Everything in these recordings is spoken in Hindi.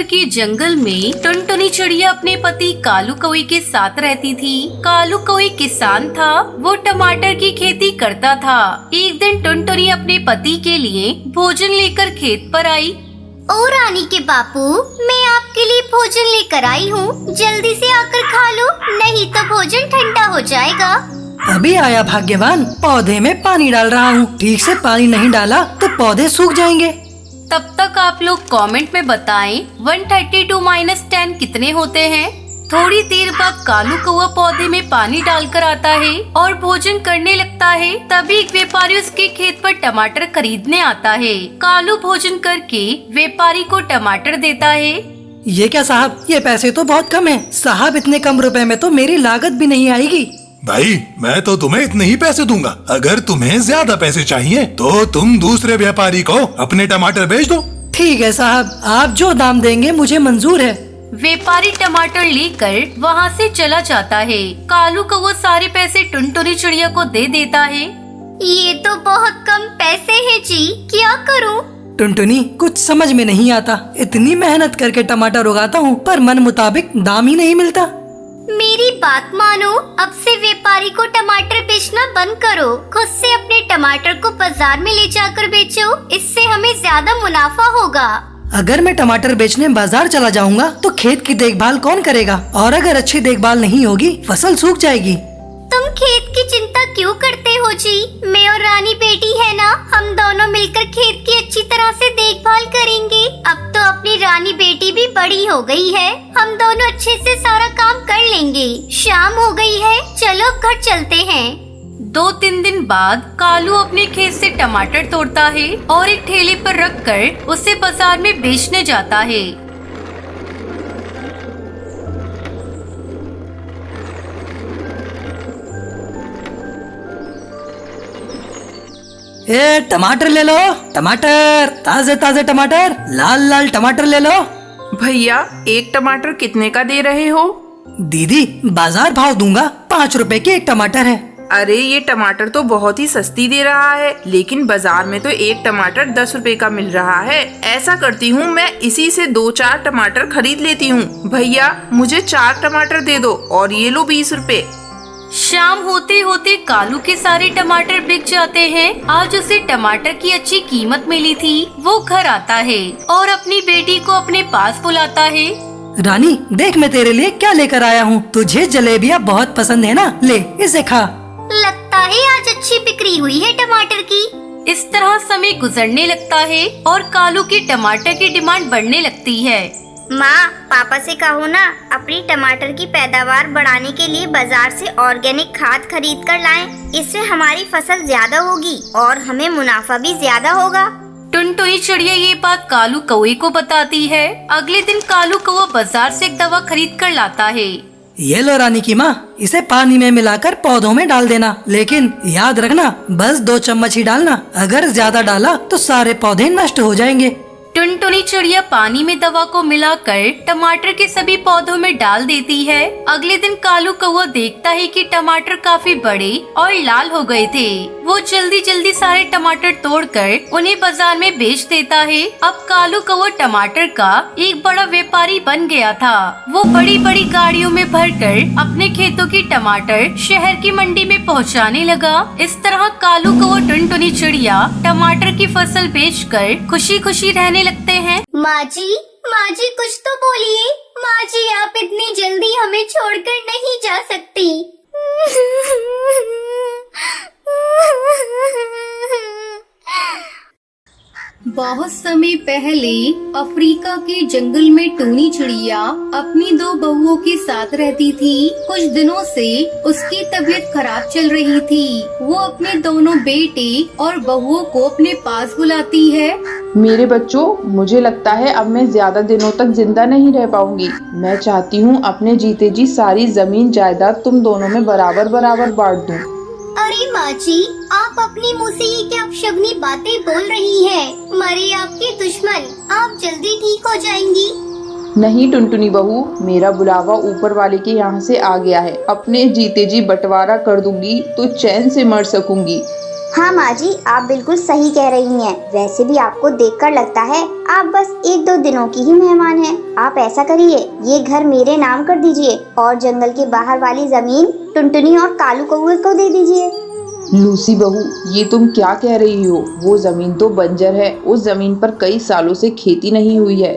के जंगल में टुनटुनी चिड़िया अपने पति कालू कौवे के साथ रहती थी। कालू कौवे किसान था, वो टमाटर की खेती करता था। एक दिन टुनटुनी अपने पति के लिए भोजन लेकर खेत पर आई। ओ रानी के बापू, मैं आपके लिए भोजन लेकर आई हूँ, जल्दी से आकर खा लो, नहीं तो भोजन ठंडा हो जाएगा। अभी आया भाग्यवान, पौधे में पानी डाल रहा हूँ। ठीक से पानी नहीं डाला तो पौधे सूख जाएंगे। तब तक आप लोग कमेंट में बताएं 132 - 10 कितने होते हैं। थोड़ी देर बाद कालू कौवा पौधे में पानी डालकर आता है और भोजन करने लगता है। तभी एक व्यापारी उसके खेत पर टमाटर खरीदने आता है। कालू भोजन करके व्यापारी को टमाटर देता है। ये क्या साहब, ये पैसे तो बहुत कम है। साहब, इतने कम रुपए में तो मेरी लागत भी नहीं आएगी। भाई, मैं तो तुम्हें इतने ही पैसे दूंगा। अगर तुम्हें ज्यादा पैसे चाहिए तो तुम दूसरे व्यापारी को अपने टमाटर बेच दो। ठीक है साहब, आप जो दाम देंगे मुझे मंजूर है। व्यापारी टमाटर लेकर वहाँ से चला जाता है। कालू को वो सारे पैसे टुनटुनी चिड़िया को दे देता है। ये तो बहुत कम पैसे हैं जी, क्या करूँ? टुनटुनी, कुछ समझ में नहीं आता। इतनी मेहनत करके टमाटर उगाता हूँ पर मन मुताबिक दाम ही नहीं मिलता। मेरी बात मानो, अब से व्यापारी को टमाटर बेचना बंद करो। खुद से अपने टमाटर को बाजार में ले जाकर बेचो, इससे हमें ज्यादा मुनाफा होगा। अगर मैं टमाटर बेचने बाजार चला जाऊंगा तो खेत की देखभाल कौन करेगा? और अगर अच्छी देखभाल नहीं होगी फसल सूख जाएगी। तुम खेत की चिंता क्यों करते हो जी? मैं और रानी बेटी है ना, हम दोनों मिलकर खेत की अच्छी तरह से देखभाल करेंगे। अब तो अपनी रानी बेटी भी बड़ी हो गई है, हम दोनों अच्छे से सारा काम कर लेंगे। शाम हो गई है, चलो घर चलते हैं। 2-3 दिन बाद कालू अपने खेत से टमाटर तोड़ता है और एक ठेले पर रखकर उसे बाजार में बेचने जाता है। ए, टमाटर ले लो, टमाटर, ताजे ताजे टमाटर, लाल लाल टमाटर ले लो। भैया, एक टमाटर कितने का दे रहे हो? दीदी, बाजार भाव दूंगा, 5 रुपए की एक टमाटर है। अरे, ये टमाटर तो बहुत ही सस्ती दे रहा है, लेकिन बाजार में तो एक टमाटर 10 रुपए का मिल रहा है। ऐसा करती हूँ, मैं इसी से 2-4 टमाटर खरीद लेती हूँ। भैया, मुझे 4 टमाटर दे दो और ये लो 20 रुपए। शाम होते होते कालू के सारे टमाटर बिक जाते हैं। आज उसे टमाटर की अच्छी कीमत मिली थी। वो घर आता है और अपनी बेटी को अपने पास बुलाता है। रानी, देख मैं तेरे लिए क्या लेकर आया हूँ। तुझे जलेबियाँ बहुत पसंद है ना, ले इसे खा। लगता है आज अच्छी बिक्री हुई है टमाटर की। इस तरह समय गुजरने लगता है और कालू की टमाटर की डिमांड बढ़ने लगती है। माँ, पापा से कहो ना, अपनी टमाटर की पैदावार बढ़ाने के लिए बाजार से ऑर्गेनिक खाद खरीद कर लाएं। इससे हमारी फसल ज्यादा होगी और हमें मुनाफा भी ज्यादा होगा। टुनटुनी चिड़िया ये बात कालू कौवे को बताती है। अगले दिन कालू कौवा बाजार से एक दवा खरीद कर लाता है। ये लो रानी की माँ, इसे पानी में मिलाकर पौधों में डाल देना, लेकिन याद रखना बस 2 चम्मच ही डालना। अगर ज्यादा डाला तो सारे पौधे नष्ट हो जाएंगे। टुनटुनी चिड़िया पानी में दवा को मिलाकर टमाटर के सभी पौधों में डाल देती है। अगले दिन कालू कौवा देखता है कि टमाटर काफी बड़े और लाल हो गए थे। वो जल्दी जल्दी सारे टमाटर तोड़कर उन्हें बाजार में बेच देता है। अब कालू कौवा टमाटर का एक बड़ा व्यापारी बन गया था। वो बड़ी बड़ी गाड़ियों में भरकर अपने खेतों की टमाटर शहर की मंडी में पहुंचाने लगा। इस तरह कालू कौवा टुनटुनी चिड़िया टमाटर की फसल बेचकर खुशी खुशी रहने लगते हैं। माँ जी, कुछ तो बोलिए। माँ जी, आप इतनी जल्दी हमें छोड़कर नहीं जा सकती। बहुत समय पहले अफ्रीका के जंगल में टूनी चिड़िया अपनी 2 बहुओं के साथ रहती थी। कुछ दिनों से उसकी तबीयत खराब चल रही थी। वो अपने दोनों बेटे और बहुओं को अपने पास बुलाती है। मेरे बच्चों, मुझे लगता है अब मैं ज्यादा दिनों तक जिंदा नहीं रह पाऊंगी। मैं चाहती हूँ अपने जीते जी सारी जमीन जायदाद तुम दोनों में बराबर बराबर बांट दूँ। अरे माँ जी, आप अपनी मुँह से ये क्या अपशगुनी बातें बोल रही हैं? मरे आपके दुश्मन, आप जल्दी ठीक हो जाएंगी। नहीं टुनटुनी बहू, मेरा बुलावा ऊपर वाले के यहाँ से आ गया है। अपने जीते जी बंटवारा कर दूंगी तो चैन से मर सकूंगी। हाँ माँ जी, आप बिल्कुल सही कह रही हैं। वैसे भी आपको देखकर लगता है आप बस 1-2 दिनों की ही मेहमान हैं। आप ऐसा करिए, ये घर मेरे नाम कर दीजिए और जंगल के बाहर वाली जमीन टुनटुनी और कालू कौवे को दे दीजिए। लूसी बहू, ये तुम क्या कह रही हो? वो जमीन तो बंजर है, उस जमीन पर कई सालों से खेती नहीं हुई है।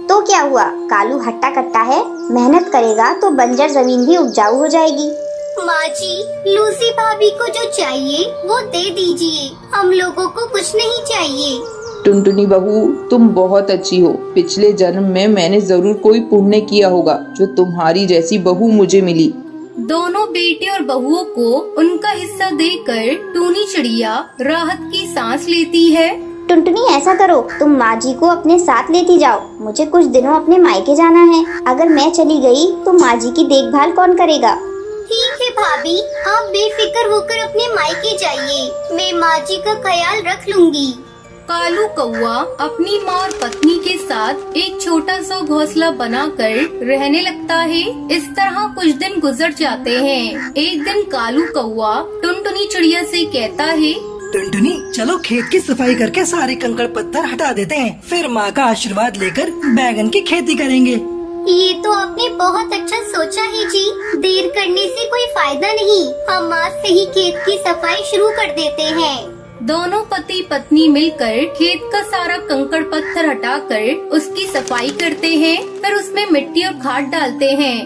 तो क्या हुआ, कालू हट्टा कट्टा है, मेहनत करेगा तो बंजर जमीन भी उपजाऊ हो जाएगी। माँ जी, लूसी भाभी को जो चाहिए वो दे दीजिए, हम लोगों को कुछ नहीं चाहिए। टुनटुनी बहू, तुम बहुत अच्छी हो। पिछले जन्म में मैंने जरूर कोई पुण्य किया होगा जो तुम्हारी जैसी बहू मुझे मिली। दोनों बेटे और बहुओं को उनका हिस्सा देकर टूनी चिड़िया राहत की सांस लेती है। टुनटुनी, ऐसा करो, तुम माँ जी को अपने साथ लेती जाओ। मुझे कुछ दिनों अपने मायके जाना है। अगर मैं चली गई तो माँ जी की देखभाल कौन करेगा? ठीक है भाभी, आप बेफिक्र होकर अपने मायके जाइए, मैं माँ जी का ख्याल रख लूंगी। कालू कौआ अपनी माँ और पत्नी के साथ एक छोटा सा घोंसला बनाकर रहने लगता है। इस तरह कुछ दिन गुजर जाते हैं। एक दिन कालू कौआ टुनटुनी चिड़िया से कहता है, टुनटुनी, चलो खेत की सफाई करके सारे कंकड़ पत्थर हटा देते हैं, फिर माँ का आशीर्वाद लेकर बैगन की खेती करेंगे। ये तो आपने बहुत अच्छा सोचा है जी। देर करने से कोई फायदा नहीं, हम आज से ही खेत की सफाई शुरू कर देते हैं। दोनों पति पत्नी मिलकर खेत का सारा कंकड़ पत्थर हटाकर उसकी सफाई करते हैं, फिर उसमें मिट्टी और खाद डालते हैं।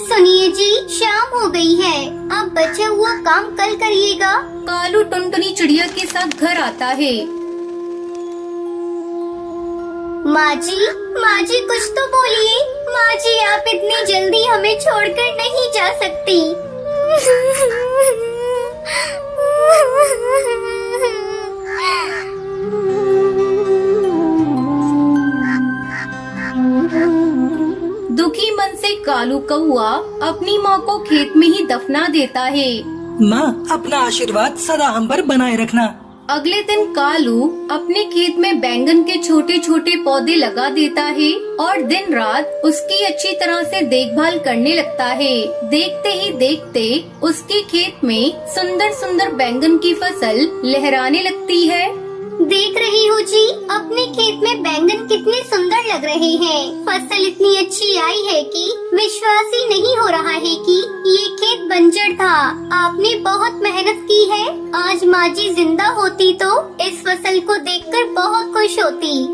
सुनिए जी, शाम हो गई है, अब बचा हुआ काम कल करिएगा। कालू टुनटुनी चिड़िया के साथ घर आता है। माँ जी कुछ तो बोलिए। माँ जी, आप इतनी जल्दी हमें छोड़कर नहीं जा सकती। दुखी मन से कालू कौआ अपनी माँ को खेत में ही दफना देता है। माँ, अपना आशीर्वाद सदा हम पर बनाए रखना। अगले दिन कालू अपने खेत में बैंगन के छोटे छोटे पौधे लगा देता है और दिन रात उसकी अच्छी तरह से देखभाल करने लगता है। देखते ही देखते उसके खेत में सुंदर सुंदर बैंगन की फसल लहराने लगती है। देख रही हो जी, अपने खेत में बैंगन कितने सुंदर लग रहे हैं। फसल इतनी अच्छी आई है कि विश्वास ही नहीं हो रहा है कि ये खेत बंजर था। आपने बहुत मेहनत की है। आज माँ जी जिंदा होती तो इस फसल को देखकर बहुत खुश होती।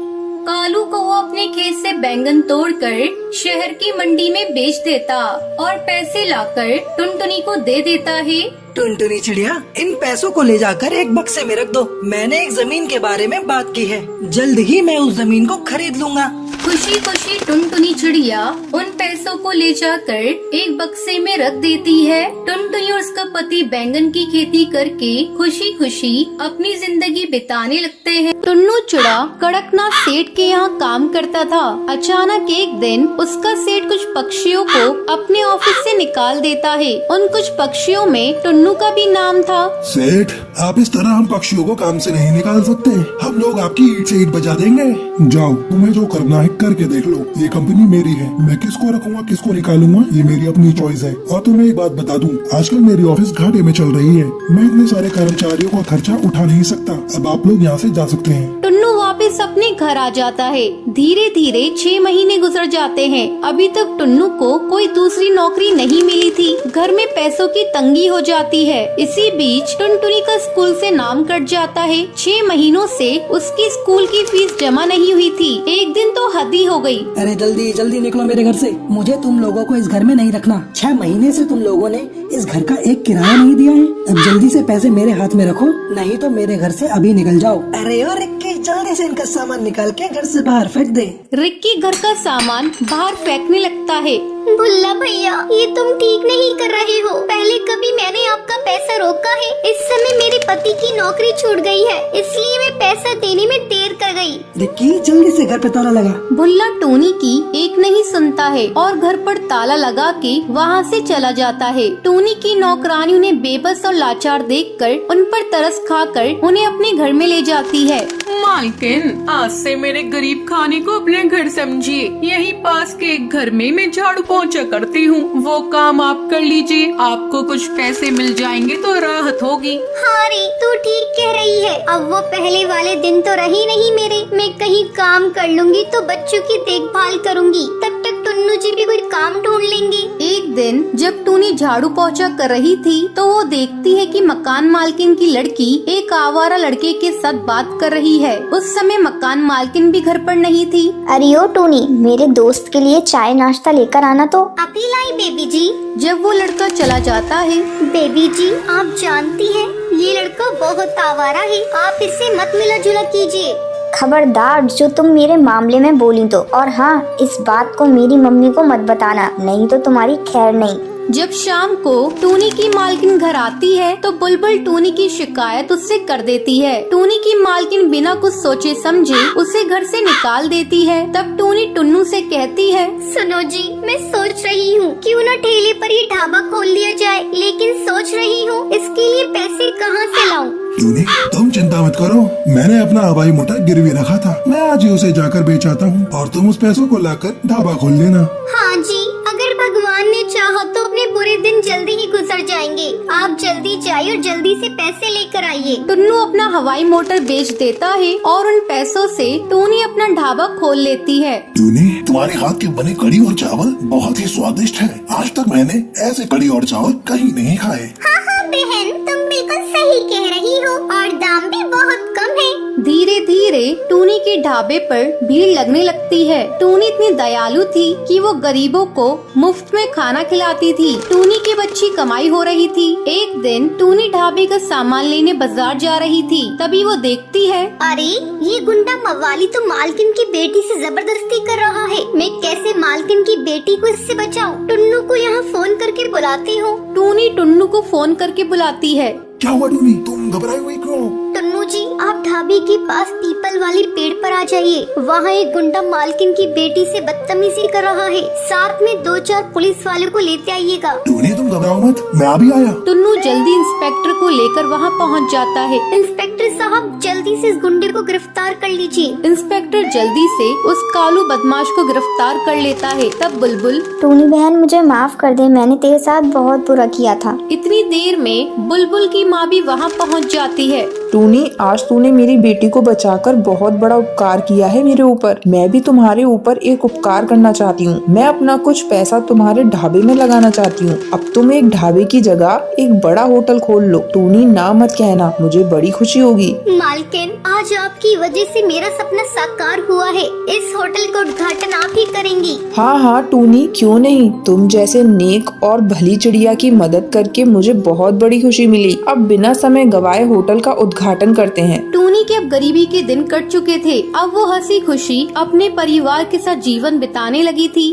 कालू को वो अपने खेत से बैंगन तोड़कर शहर की मंडी में बेच देता और पैसे लाकर टुनटुनी को दे देता है। टुनटुनी चिड़िया, इन पैसों को ले जाकर एक बक्से में रख दो। मैंने एक जमीन के बारे में बात की है, जल्द ही मैं उस जमीन को खरीद लूंगा। खुशी खुशी टुनटुनी चिड़िया उन पैसों को ले जाकर एक बक्से में रख देती है। टुनटुनी और उसका पति बैंगन की खेती करके खुशी खुशी अपनी जिंदगी बिताने लगते हैं। टुन्नू चिड़ा कड़कनाथ सेठ के यहाँ काम करता था। अचानक एक दिन उसका सेठ कुछ पक्षियों को अपने ऑफिस से निकाल देता है। उन कुछ पक्षियों में टुन्नू का भी नाम था। सेठ, आप इस तरह हम पक्षियों को काम से नहीं निकाल सकते। हम लोग आपकी ईंट से ईंट बजा देंगे। जाओ, तुम्हें जो करना है करके देख लो। ये कंपनी मेरी है, मैं किसको रखूंगा किसको निकालूंगा ये मेरी अपनी चॉइस है। और तुम्हें एक बात बता दूं, आजकल मेरी ऑफिस घाटे में चल रही है। मैं इतने सारे कर्मचारियों का खर्चा उठा नहीं सकता। अब आप लोग यहाँ से जा सकते हैं। टुन्नू वापस अपने घर आ जाता है। धीरे धीरे 6 महीने गुजर जाते हैं। अभी तक टुन्नू को कोई दूसरी नौकरी नहीं मिली थी। घर में पैसों की तंगी हो जाती है। इसी बीच टुनटुनी का स्कूल से नाम कट जाता है। 6 महीनों से उसकी स्कूल की फीस जमा नहीं हुई थी। एक दिन तो हद ही हो गई। अरे जल्दी जल्दी निकलो मेरे घर से, मुझे तुम लोगों को इस घर में नहीं रखना। 6 महीने से तुम लोगों ने इस घर का एक किराया नहीं दिया है। अब जल्दी से पैसे मेरे हाथ में रखो, नहीं तो मेरे घर से अभी निकल जाओ। अरे ओ रिक्की, जल्दी से इनका सामान निकाल के घर से बाहर फेंक दे। रिक्की घर का सामान बाहर फेंकने लगता है। भुल्ला भैया, ये तुम ठीक नहीं कर रहे हो। पहले कभी मैंने आपका पैसा रोका है। इस समय मेरे पति की नौकरी छूट गई है, इसलिए मैं पैसा देने में देर कर गई। रिक्की, जल्दी से घर पे ताला लगा। भुल्ला टोनी की एक नहीं सुनता है और घर पर ताला लगा के वहाँ से चला जाता है। टोनी की नौकरानी उन्हें बेबस और लाचार देखकर उन पर तरस खाकर उन्हें अपने घर में ले जाती है। मालकिन, आज से मेरे गरीब खाने को अपने घर समझिए। यहीं पास के एक घर में मैं झाड़ू पोंछा करती हूँ, वो काम आप कर लीजिए, आपको कुछ पैसे मिल जाएंगे तो राहत होगी। हाँ रे, तू ठीक कह रही है। अब वो पहले वाले दिन तो रही नहीं मेरे। मैं कहीं काम कर लूंगी तो बच्चों की देखभाल करूंगी, तब तक टुन्नू जी भी कोई काम ढूंढ लेंगे। एक दिन जब टूनी झाड़ू पोंछा कर रही थी तो वो देखती है कि मकान मालकिन की लड़की एक आवारा लड़के के साथ बात कर रही है। उस समय मकान मालकिन भी घर पर नहीं थी। अरे ओ टूनी, मेरे दोस्त के लिए चाय नाश्ता लेकर आना तो। अभी लाई बेबी जी। जब वो लड़का चला जाता है, बेबी जी, आप जानती हैं ये लड़का बहुत आवारा है, आप इससे मत मिला जुला कीजिए। खबरदार जो तुम मेरे मामले में बोली तो, और हाँ, इस बात को मेरी मम्मी को मत बताना, नहीं तो तुम्हारी खैर नहीं। जब शाम को टूनी की मालकिन घर आती है तो बुलबुल टूनी की शिकायत उससे कर देती है। टूनी की मालकिन बिना कुछ सोचे समझे उसे घर से निकाल देती है। तब टूनी टुन्नू से कहती है, सुनो जी, मैं सोच रही हूँ क्यों न ठेले पर ये ढाबा खोल लिया जाए, लेकिन सोच रही हूँ इसके लिए पैसे कहाँ से लाऊं। टूनी, तुम चिंता मत करो, मैंने अपना हवाई मोटर गिरवी रखा था, मैं आज ही उसे जाकर बेच आता हूँ और तुम उस पैसों को लाकर ढाबा खोल लेना। हाँ जी, अगर भगवान ने चाहा तो अपने बुरे दिन जल्दी ही गुजर जाएंगे। आप जल्दी जाइए और जल्दी से पैसे लेकर आइए। टुन्नू अपना हवाई मोटर बेच देता है और उन पैसों से टूनी अपना ढाबा खोल लेती है। टूनी, तुम्हारे हाथ के बने कड़ी और चावल बहुत ही स्वादिष्ट है। आज तक मैंने ऐसे कड़ी और चावल कहीं नहीं खाए। हाँ हाँ बहन, तुम बिल्कुल सही कह रही हो और दाम भी बहुत कम है। धीरे धीरे टूनी के ढाबे पर भीड़ लगने लगती है। टूनी इतनी दयालु थी कि वो गरीबों को मुफ्त में खाना खिलाती थी। टूनी की अच्छी कमाई हो रही थी। एक दिन टूनी ढाबे का सामान लेने बाजार जा रही थी, तभी वो देखती है, अरे ये गुंडा मवाली तो मालकिन की बेटी से जबरदस्ती कर रहा है। मैं कैसे मालकिन की बेटी को इससे बचाऊं? टुन्नू को यहाँ फोन करके बुलाती हूँ। टूनी टुन्नू को फोन करके बुलाती है। क्या हुआ टूनी, तुम घबराई हुई क्यों? टुन्नू जी, आप ढाबे के पास पीपल वाली पेड़ पर आ जाइए। वहाँ एक गुंडा मालकिन की बेटी से बदतमीजी कर रहा है। साथ में 2-4 पुलिस वालों को लेते आइएगा। टूनी, तुम घबराओ मत, मैं अभी आया। टुन्नू जल्दी इंस्पेक्टर को लेकर वहाँ पहुँच जाता है। इंस्पेक्टर साहब, जल्दी से इस गुंडे को गिरफ्तार कर लीजिए। इंस्पेक्टर जल्दी से उस कालू बदमाश को गिरफ्तार कर लेता है। तब बुलबुल, टूनी बहन, मुझे माफ कर दे, मैंने तेरे साथ बहुत बुरा किया था। इतनी देर में बुलबुल की माँ भी वहाँ पहुँच जाती है। टूनी, आज तूने मेरी बेटी को बचाकर बहुत बड़ा उपकार किया है मेरे ऊपर। मैं भी तुम्हारे ऊपर एक उपकार करना चाहती हूँ। मैं अपना कुछ पैसा तुम्हारे ढाबे में लगाना चाहती हूँ। अब तुम एक ढाबे की जगह एक बड़ा होटल खोल लो। टूनी, ना मत कहना, मुझे बड़ी खुशी होगी। मालकिन, आज आपकी वजह से मेरा सपना साकार हुआ है। इस होटल का उद्घाटन आप ही करेंगी। हाँ हाँ टूनी, क्यों नहीं। तुम जैसे नेक और भली चिड़िया की मदद करके मुझे बहुत बड़ी खुशी मिली। अब बिना समय गवाए होटल का उद्घाटन करते हैं। टूनी के अब गरीबी के दिन कट चुके थे। अब वो हंसी खुशी अपने परिवार के साथ जीवन बिताने लगी थी।